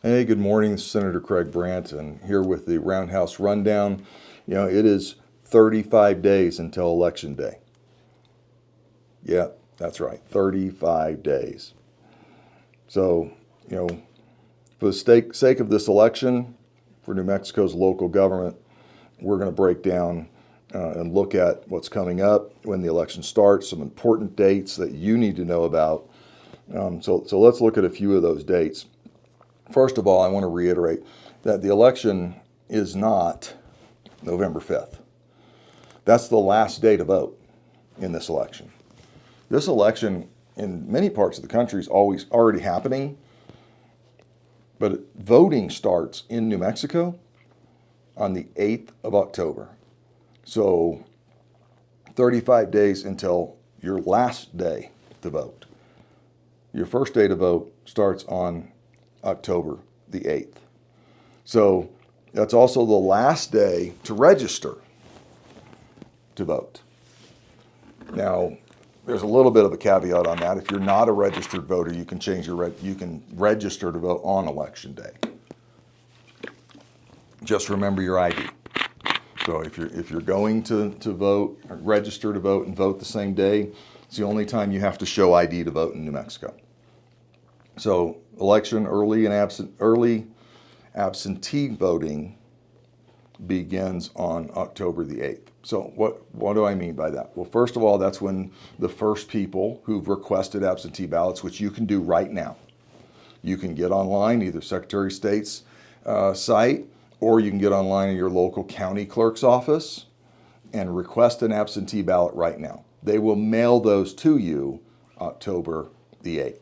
Hey, good morning. Senator Craig Brandt, and here with the Roundhouse Rundown. It is 35 days until Election Day. Yeah, that's right, 35 days. So, for the sake of this election, for New Mexico's local government, we're going to break down and look at what's coming up when the election starts, some important dates that you need to know about. So let's look at a few of those dates. First of all, I want to reiterate that the election is not November 5th. That's the last day to vote in this election. This election in many parts of the country is always already happening, but voting starts in New Mexico on the 8th of October. So 35 days until your last day to vote. Your first day to vote starts on October the 8th. So that's also the last day to register to vote. Now, there's a little bit of a caveat on that. If you're not a registered voter, you can you can register to vote on Election Day. Just remember your ID. So if you're going to vote, or register to vote and vote the same day, it's the only time you have to show ID to vote in New Mexico. So early absentee voting begins on October the 8th. So what do I mean by that? Well, first of all, that's when the first people who've requested absentee ballots, which you can do right now. You can get online, either Secretary of State's site, or you can get online in your local county clerk's office and request an absentee ballot right now. They will mail those to you October the 8th.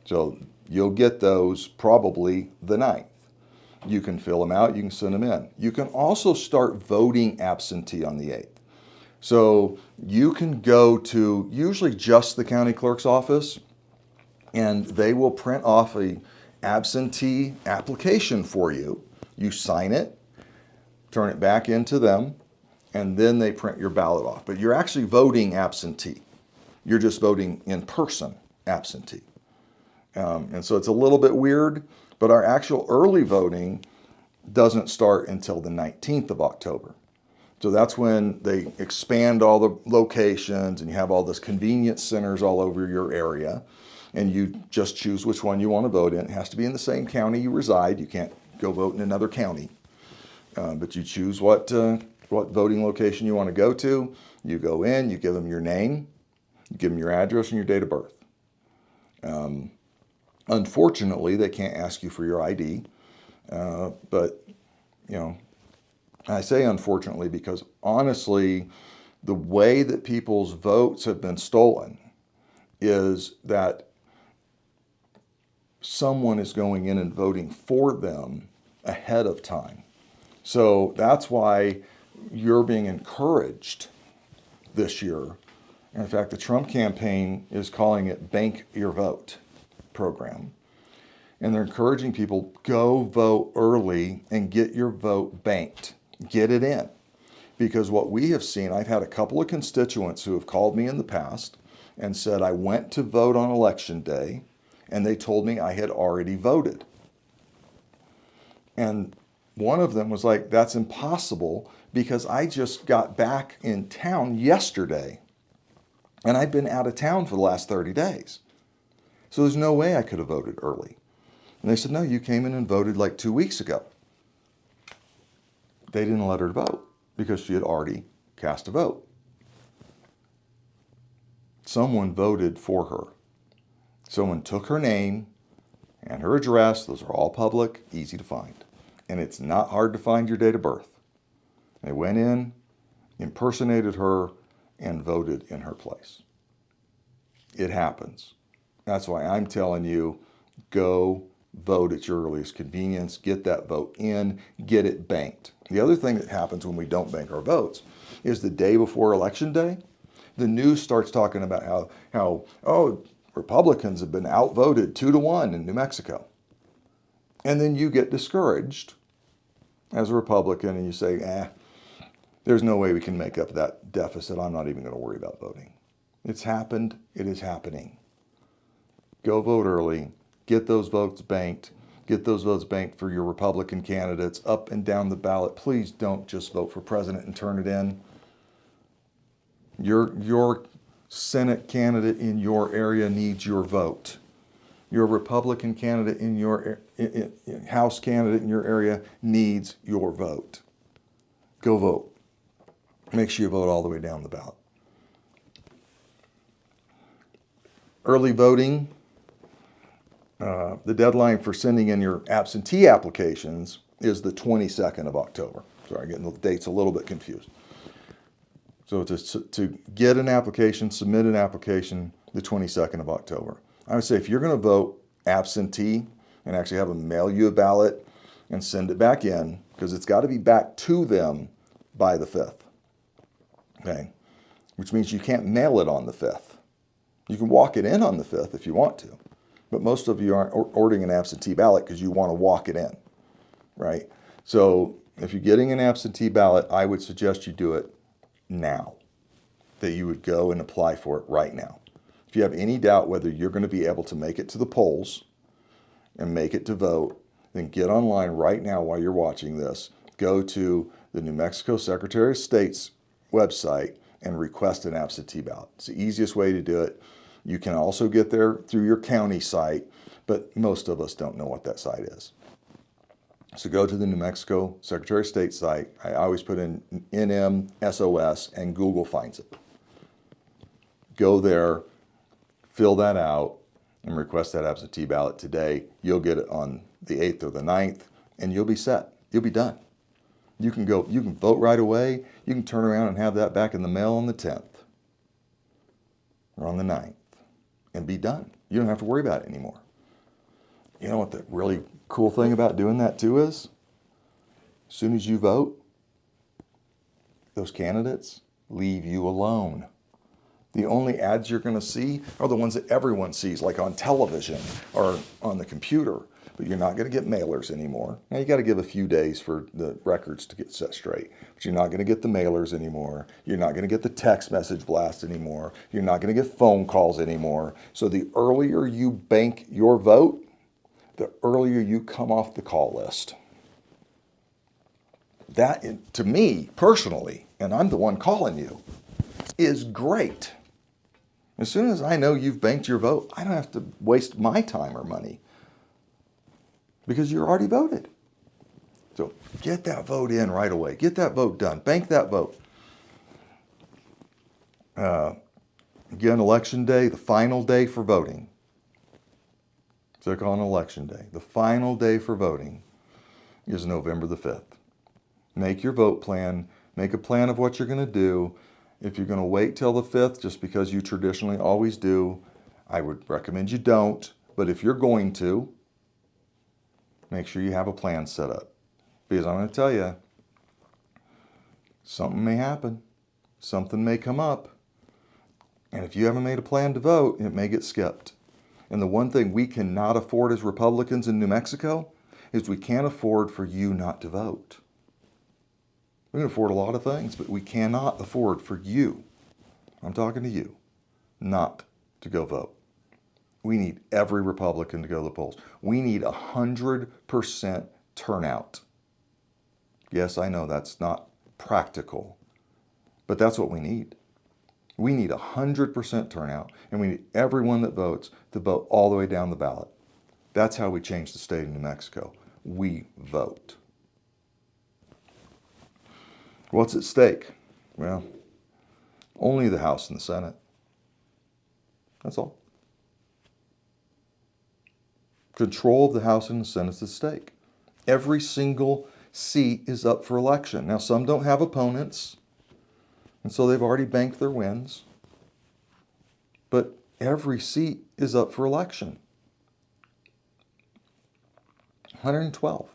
So you'll get those probably the 9th. You can fill them out, you can send them in. You can also start voting absentee on the 8th. So you can go to usually just the county clerk's office, and they will print off a absentee application for you. You sign it, turn it back into them, and then they print your ballot off. But you're actually voting absentee. You're just voting in person absentee. And so it's a little bit weird, but our actual early voting doesn't start until the 19th of October. So that's when they expand all the locations and you have all those convenience centers all over your area, and you just choose which one you want to vote in. It has to be in the same county you reside. You can't go vote in another county, but you choose what voting location you want to go to. You go in, you give them your name, you give them your address and your date of birth. Unfortunately, they can't ask you for your ID, but I say unfortunately because honestly, the way that people's votes have been stolen is that someone is going in and voting for them ahead of time. So that's why you're being encouraged this year. In fact, the Trump campaign is calling it Bank Your Vote program. And they're encouraging people, go vote early and get your vote banked. Get it in. Because what we have seen, I've had a couple of constituents who have called me in the past and said, I went to vote on Election Day, and they told me I had already voted. And one of them was like, that's impossible because I just got back in town yesterday, and I've been out of town for the last 30 days. So there's no way I could have voted early. And they said, no, you came in and voted like 2 weeks ago. They didn't let her vote because she had already cast a vote. Someone voted for her. Someone took her name and her address. Those are all public, easy to find. And it's not hard to find your date of birth. They went in, impersonated her, and voted in her place. It happens. That's why I'm telling you, go vote at your earliest convenience, get that vote in, get it banked. The other thing that happens when we don't bank our votes is the day before Election Day, the news starts talking about how Republicans have been outvoted 2-1 in New Mexico. And then you get discouraged as a Republican and you say, there's no way we can make up that deficit. I'm not even going to worry about voting. It's happened. It is happening. Go vote early. Get those votes banked. Get those votes banked for your Republican candidates up and down the ballot. Please don't just vote for president and turn it in. Your Senate candidate in your area needs your vote. Your Republican candidate in your House candidate in your area needs your vote. Go vote. Make sure you vote all the way down the ballot. Early voting, the deadline for sending in your absentee applications is the 22nd of October. Sorry, I'm getting the dates a little bit confused. So to get an application, submit an application the 22nd of October. I would say if you're going to vote absentee and actually have them mail you a ballot and send it back in, because it's got to be back to them by the 5th. Okay, which means you can't mail it on the 5th. You can walk it in on the 5th if you want to, but most of you aren't ordering an absentee ballot because you want to walk it in, right? So if you're getting an absentee ballot, I would suggest you do it now, that you would go and apply for it right now. If you have any doubt whether you're going to be able to make it to the polls and make it to vote, then get online right now while you're watching this. Go to the New Mexico Secretary of State's website and request an absentee ballot. It's the easiest way to do it. You can also get there through your county site, but most of us don't know what that site is. So go to the New Mexico Secretary of State site. I always put in NMSOS and Google finds it. Go there, fill that out, and request that absentee ballot today. You'll get it on the 8th or the 9th, and you'll be set. You'll be done. You can vote right away. You can turn around and have that back in the mail on the 10th or on the 9th and be done. You don't have to worry about it anymore. You know what the really cool thing about doing that too is? As soon as you vote, those candidates leave you alone. The only ads you're going to see are the ones that everyone sees, like on television or on the computer. But you're not going to get mailers anymore. Now you got to give a few days for the records to get set straight. But you're not going to get the mailers anymore. You're not going to get the text message blast anymore. You're not going to get phone calls anymore. So the earlier you bank your vote, the earlier you come off the call list. That, to me personally, and I'm the one calling you, is great. As soon as I know you've banked your vote, I don't have to waste my time or money because you're already voted. So get that vote in right away. Get that vote done. Bank that vote. Again, election day, the final day for voting. Click on election day. The final day for voting is November the 5th. Make your vote plan. Make a plan of what you're going to do. If you're going to wait till the 5th, just because you traditionally always do, I would recommend you don't. But if you're going to, make sure you have a plan set up. Because I'm going to tell you, something may happen. Something may come up. And if you haven't made a plan to vote, it may get skipped. And the one thing we cannot afford as Republicans in New Mexico is we can't afford for you not to vote. We can afford a lot of things, but we cannot afford for you, I'm talking to you, not to go vote. We need every Republican to go to the polls. We need 100% turnout. Yes, I know that's not practical, but that's what we need. We need 100% turnout, and we need everyone that votes to vote all the way down the ballot. That's how we change the state of New Mexico. We vote. What's at stake? Well, only the House and the Senate. That's all. Control of the House and the Senate is at stake. Every single seat is up for election. Now, some don't have opponents, and so they've already banked their wins. But every seat is up for election. 112.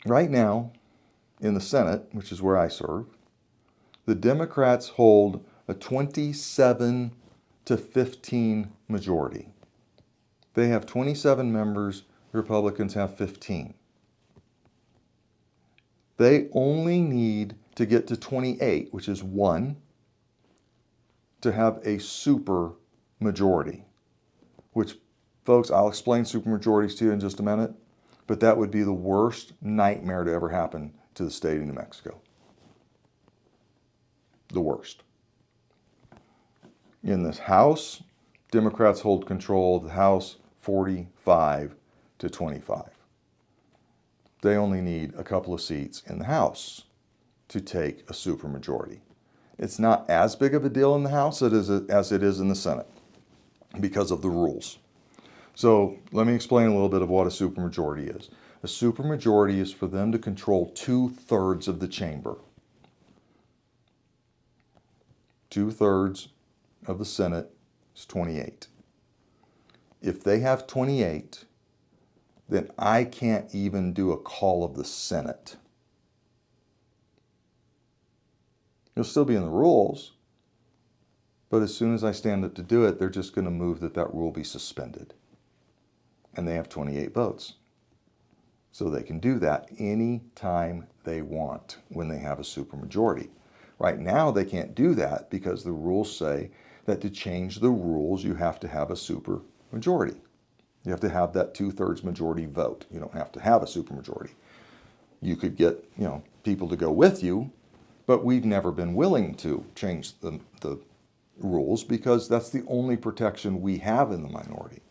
Right now, in the Senate, which is where I serve, the Democrats hold a 27 to 15 majority. They have 27 members, Republicans have 15. They only need to get to 28, which is 1, to have a super majority. which, folks, I'll explain supermajorities to you in just a minute, but that would be the worst nightmare to ever happen to the state of New Mexico. The worst. In this House, Democrats hold control of the House 45 to 25. They only need a couple of seats in the House to take a supermajority. It's not as big of a deal in the House as it is in the Senate because of the rules. So let me explain a little bit of what a supermajority is. A supermajority is for them to control 2/3 of the chamber. 2/3 of the Senate is 28. If they have 28, then I can't even do a call of the Senate. It'll still be in the rules, but as soon as I stand up to do it, they're just going to move that rule be suspended. And they have 28 votes. So they can do that anytime they want when they have a supermajority. Right now, they can't do that because the rules say that to change the rules, you have to have a supermajority. You have to have that 2/3 majority vote. You don't have to have a supermajority. You could get, people to go with you, but we've never been willing to change the rules because that's the only protection we have in the minority.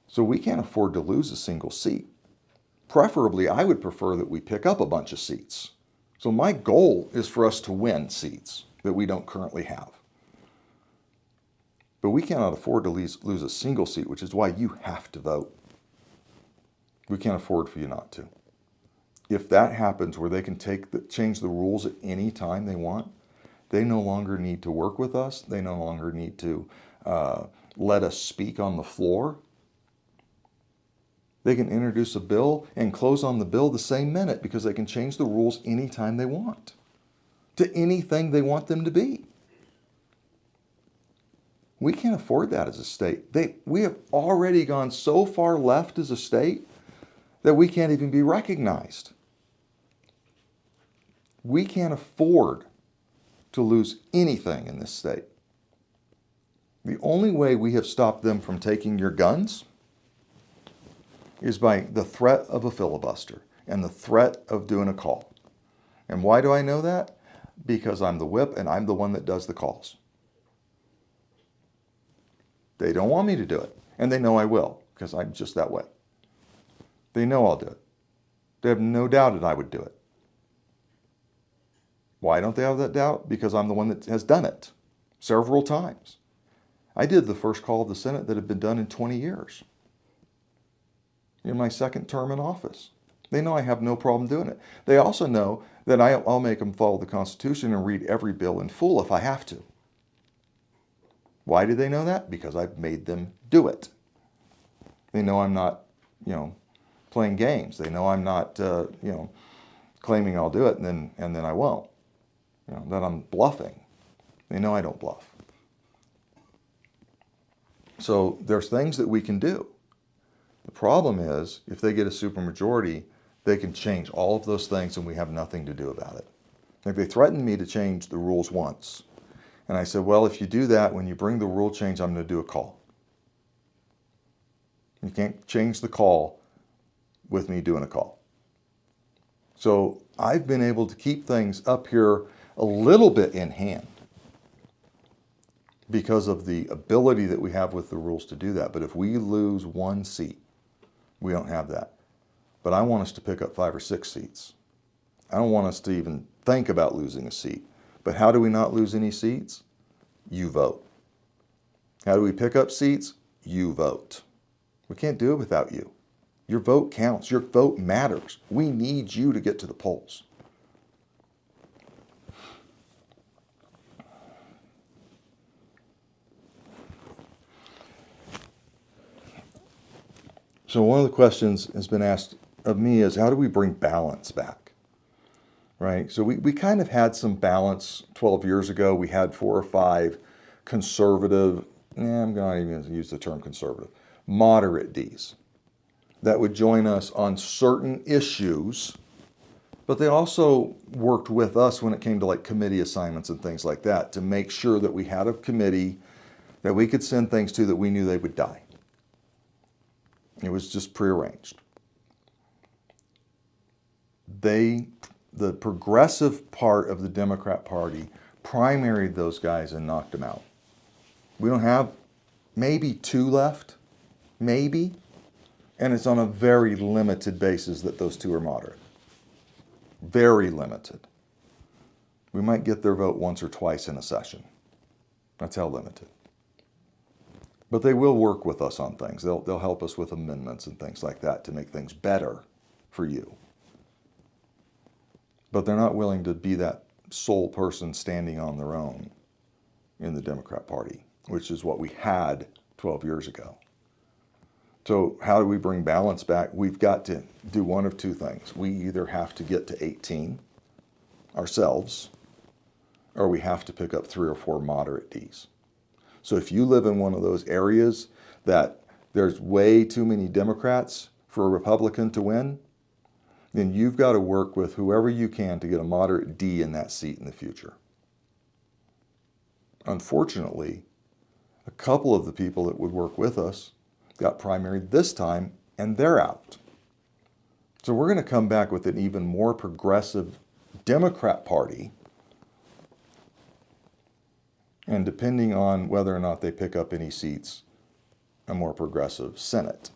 So we can't afford to lose a single seat. Preferably, I would prefer that we pick up a bunch of seats. So my goal is for us to win seats that we don't currently have. But we cannot afford to lose a single seat, which is why you have to vote. We can't afford for you not to. If that happens where they can change the rules at any time they want, they no longer need to work with us. They no longer need to let us speak on the floor. They can introduce a bill and close on the bill the same minute because they can change the rules anytime they want to anything they want them to be. We can't afford that as a state. We have already gone so far left as a state that we can't even be recognized. We can't afford to lose anything in this state. The only way we have stopped them from taking your guns is by the threat of a filibuster and the threat of doing a call. And why do I know that? Because I'm the whip and I'm the one that does the calls. They don't want me to do it, and they know I will because I'm just that way. They know I'll do it. They have no doubt that I would do it. Why don't they have that doubt? Because I'm the one that has done it several times. I did the first call of the Senate that had been done in 20 years. In my second term in office. They know I have no problem doing it. They also know that I'll make them follow the Constitution and read every bill in full if I have to. Why do they know that? Because I've made them do it. They know I'm not, playing games. They know I'm not, claiming I'll do it and then I won't. That I'm bluffing. They know I don't bluff. So there's things that we can do. The problem is, if they get a supermajority, they can change all of those things and we have nothing to do about it. Like they threatened me to change the rules once. And I said, well, if you do that, when you bring the rule change, I'm going to do a call. You can't change the call with me doing a call. So I've been able to keep things up here a little bit in hand because of the ability that we have with the rules to do that. But if we lose one seat, we don't have that. But I want us to pick up 5 or 6 seats. I don't want us to even think about losing a seat. But how do we not lose any seats? You vote. How do we pick up seats? You vote. We can't do it without you. Your vote counts. Your vote matters. We need you to get to the polls. So one of the questions has been asked of me is, how do we bring balance back? Right? So we kind of had some balance 12 years ago. We had 4 or 5 conservative, I'm not even going to use the term conservative, moderate Ds that would join us on certain issues, but they also worked with us when it came to like committee assignments and things like that to make sure that we had a committee that we could send things to that we knew they would die. It was just prearranged. The progressive part of the Democrat Party primaried those guys and knocked them out. We don't have maybe 2 left, maybe, and it's on a very limited basis that those 2 are moderate. Very limited. We might get their vote once or twice in a session. That's how limited. But they will work with us on things. They'll help us with amendments and things like that to make things better for you. But they're not willing to be that sole person standing on their own in the Democrat Party, which is what we had 12 years ago. So how do we bring balance back? We've got to do one of 2 things. We either have to get to 18 ourselves, or we have to pick up 3 or 4 moderate Ds. So if you live in one of those areas that there's way too many Democrats for a Republican to win, then you've got to work with whoever you can to get a moderate D in that seat in the future. Unfortunately, a couple of the people that would work with us got primaried this time, and they're out. So we're going to come back with an even more progressive Democrat Party, and depending on whether or not they pick up any seats, a more progressive Senate.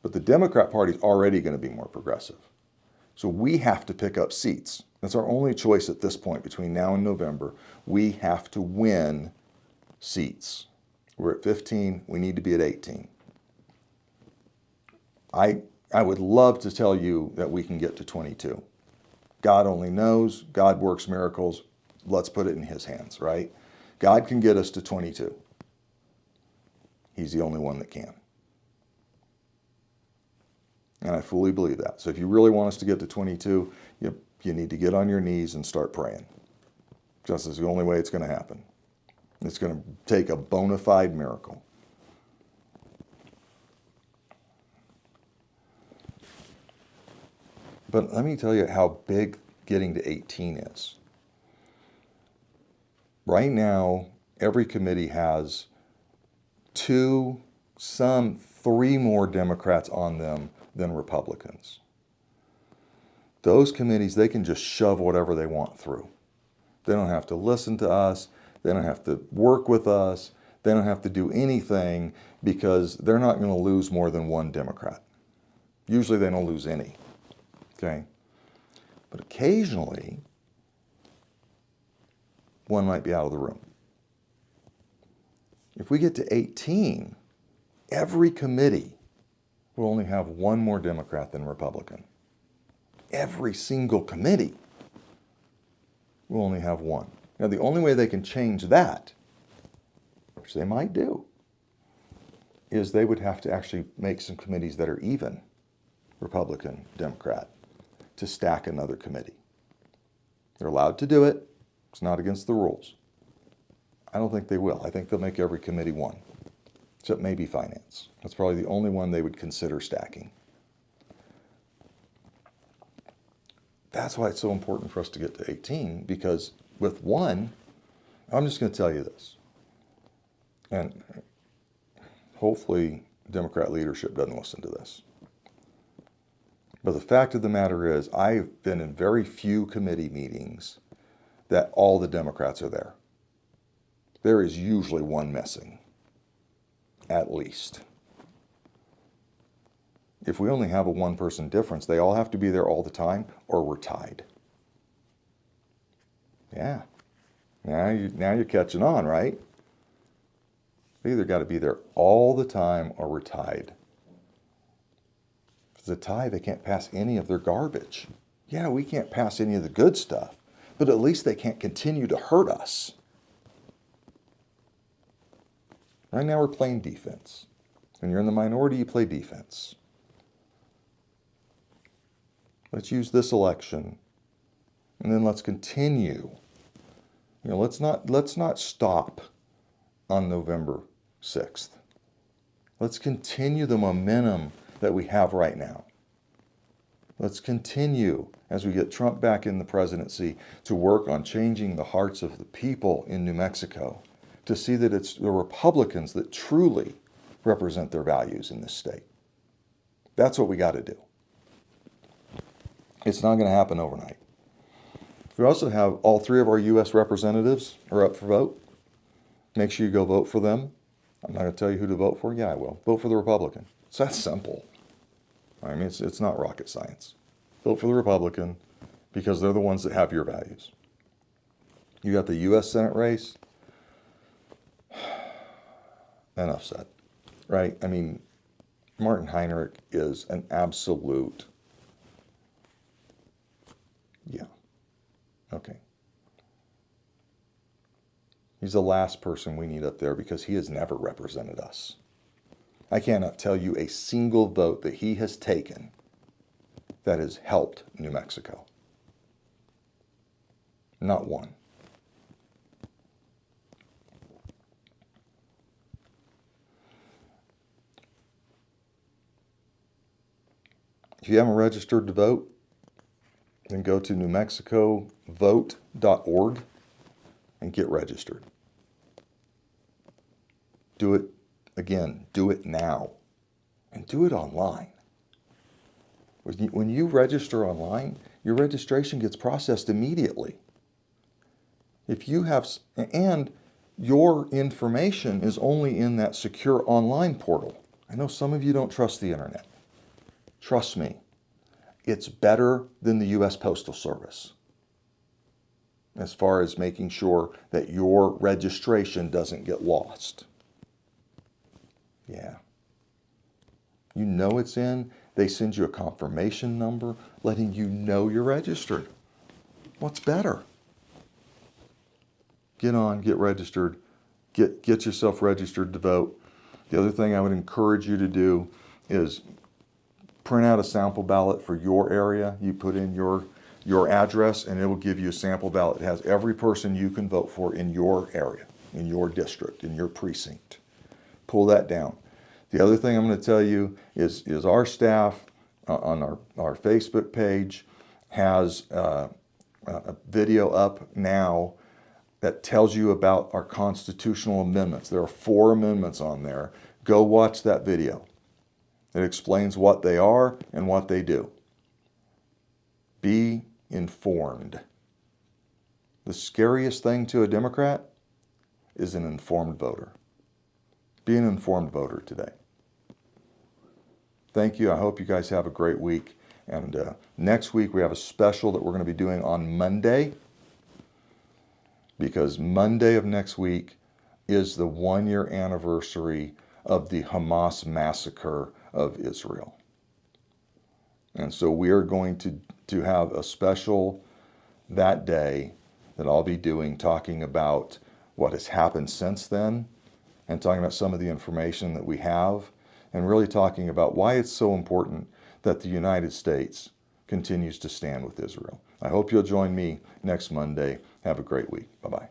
But the Democrat Party is already going to be more progressive. So we have to pick up seats. That's our only choice at this point between now and November. We have to win seats. We're at 15. We need to be at 18. I would love to tell you that we can get to 22. God only knows. God works miracles. Let's put it in his hands, right? God can get us to 22. He's the only one that can. And I fully believe that. So if you really want us to get to 22, you need to get on your knees and start praying. Just as the only way it's going to happen. It's going to take a bona fide miracle. But let me tell you how big getting to 18 is. Right now, every committee has 2, some 3 more Democrats on them than Republicans. Those committees, they can just shove whatever they want through. They don't have to listen to us. They don't have to work with us. They don't have to do anything because they're not going to lose more than 1 Democrat. Usually they don't lose any. Okay? But occasionally, one might be out of the room. If we get to 18, every committee will only have 1 more Democrat than Republican. Every single committee will only have 1. Now, the only way they can change that, which they might do, is they would have to actually make some committees that are even, Republican, Democrat, to stack another committee. They're allowed to do it. It's not against the rules. I don't think they will. I think they'll make every committee 1, except maybe finance. That's probably the only one they would consider stacking. That's why it's so important for us to get to 18, because with 1, I'm just going to tell you this, and hopefully Democrat leadership doesn't listen to this. But the fact of the matter is, I've been in very few committee meetings that all the Democrats are there. There is usually 1 missing, at least. If we only have a 1-person difference, they all have to be there all the time, or we're tied. Yeah. Now you're catching on, right? They either got to be there all the time, or we're tied. If it's a tie, they can't pass any of their garbage. Yeah, we can't pass any of the good stuff, but at least they can't continue to hurt us. Right now we're playing defense. When you're in the minority, you play defense. Let's use this election, and then let's continue. Let's not stop on November 6th. Let's continue the momentum that we have right now. Let's continue, as we get Trump back in the presidency, to work on changing the hearts of the people in New Mexico, to see that it's the Republicans that truly represent their values in this state. That's what we got to do. It's not going to happen overnight. We also have all 3 of our U.S. representatives are up for vote. Make sure you go vote for them. I'm not going to tell you who to vote for. Yeah, I will. Vote for the Republican. It's that simple. I mean, it's not rocket science. Vote for the Republican because they're the ones that have your values. You got the U.S. Senate race. Enough said, right? I mean, Martin Heinrich is an absolute, yeah, okay. He's the last person we need up there because he has never represented us. I cannot tell you a single vote that he has taken that has helped New Mexico. Not one. If you haven't registered to vote, then go to newmexicovote.org and get registered. Do it again. Do it now. And do it online. When you register online, your registration gets processed immediately. If you have, and your information is only in that secure online portal. I know some of you don't trust the internet. Trust me, it's better than the U.S. Postal Service as far as making sure that your registration doesn't get lost. Yeah. You know it's in. They send you a confirmation number letting you know you're registered. What's better? Get on, get registered, get yourself registered to vote. The other thing I would encourage you to do is print out a sample ballot for your area. You put in your address and it will give you a sample ballot. It has every person you can vote for in your area, in your district, in your precinct. Pull that down. The other thing I'm going to tell you is our staff on our Facebook page has a video up now that tells you about our constitutional amendments. There are 4 amendments on there. Go watch that video. It explains what they are and what they do. Be informed. The scariest thing to a Democrat is an informed voter. Be an informed voter today. Thank you. I hope you guys have a great week. And next week we have a special that we're going to be doing on Monday, because Monday of next week is the 1-year anniversary of the Hamas massacre of Israel. And so we are going to have a special that day that I'll be doing, talking about what has happened since then and talking about some of the information that we have and really talking about why it's so important that the United States continues to stand with Israel. I hope you'll join me next Monday. Have a great week. Bye-bye.